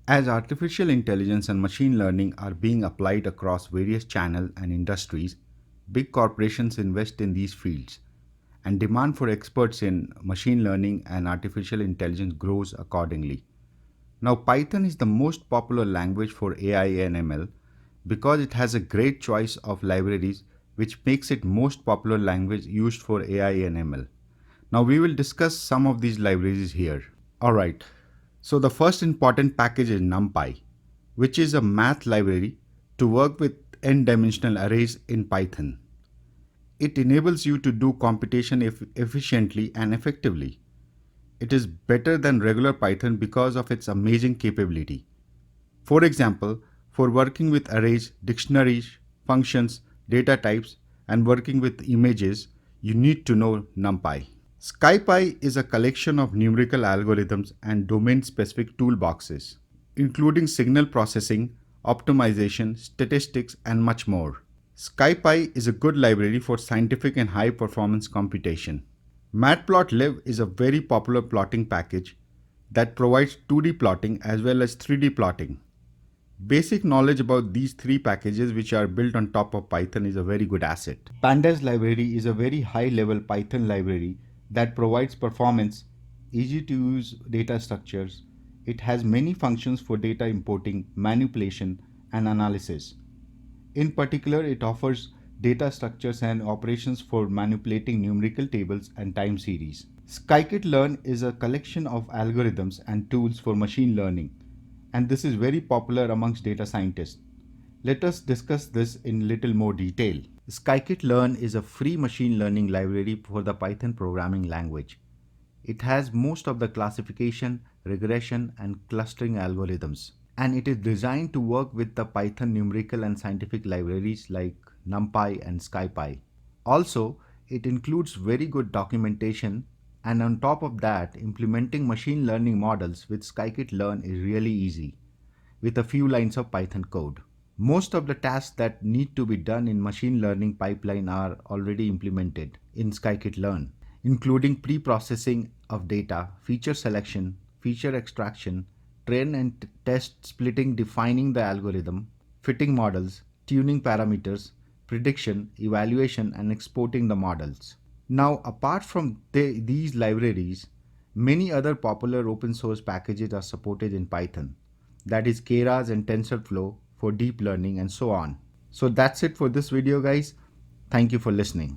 As artificial intelligence and machine learning are being applied across various channels and industries, big corporations invest in these fields, and demand for experts in machine learning and artificial intelligence grows accordingly. Now, Python is the most popular language for AI and ML because it has a great choice of libraries, which makes it most popular language used for AI and ML. Now, we will discuss some of these libraries here. Alright, so the first important package is NumPy, which is a math library to work with n-dimensional arrays in Python. It enables you to do computation efficiently and effectively. It is better than regular Python because of its amazing capability. For example, for working with arrays, dictionaries, functions, data types, and working with images, you need to know NumPy. SciPy is a collection of numerical algorithms and domain-specific toolboxes, including signal processing, optimization, statistics, and much more. SciPy is a good library for scientific and high-performance computation. Matplotlib is a very popular plotting package that provides 2D plotting as well as 3D plotting. Basic knowledge about these three packages, which are built on top of Python, is a very good asset. Pandas library is a very high-level Python library that provides performance, easy to use data structures. It has many functions for data importing, manipulation, and analysis. In particular, it offers data structures and operations for manipulating numerical tables and time series. Scikit-learn is a collection of algorithms and tools for machine learning, and this is very popular amongst data scientists. Let us discuss this in little more detail. Scikit-learn is a free machine learning library for the Python programming language. It has most of the classification, regression, and clustering algorithms, and it is designed to work with the Python numerical and scientific libraries like NumPy and SciPy. Also, it includes very good documentation, and on top of that, implementing machine learning models with scikit-learn is really easy, with a few lines of Python code. Most of the tasks that need to be done in machine learning pipeline are already implemented in scikit-learn, including pre-processing of data, feature selection, feature extraction, train and test splitting, defining the algorithm, fitting models, tuning parameters, prediction, evaluation, and exporting the models. Now, apart from these libraries, many other popular open source packages are supported in Python. That is Keras and TensorFlow for deep learning and so on. So that's it for this video, guys. Thank you for listening.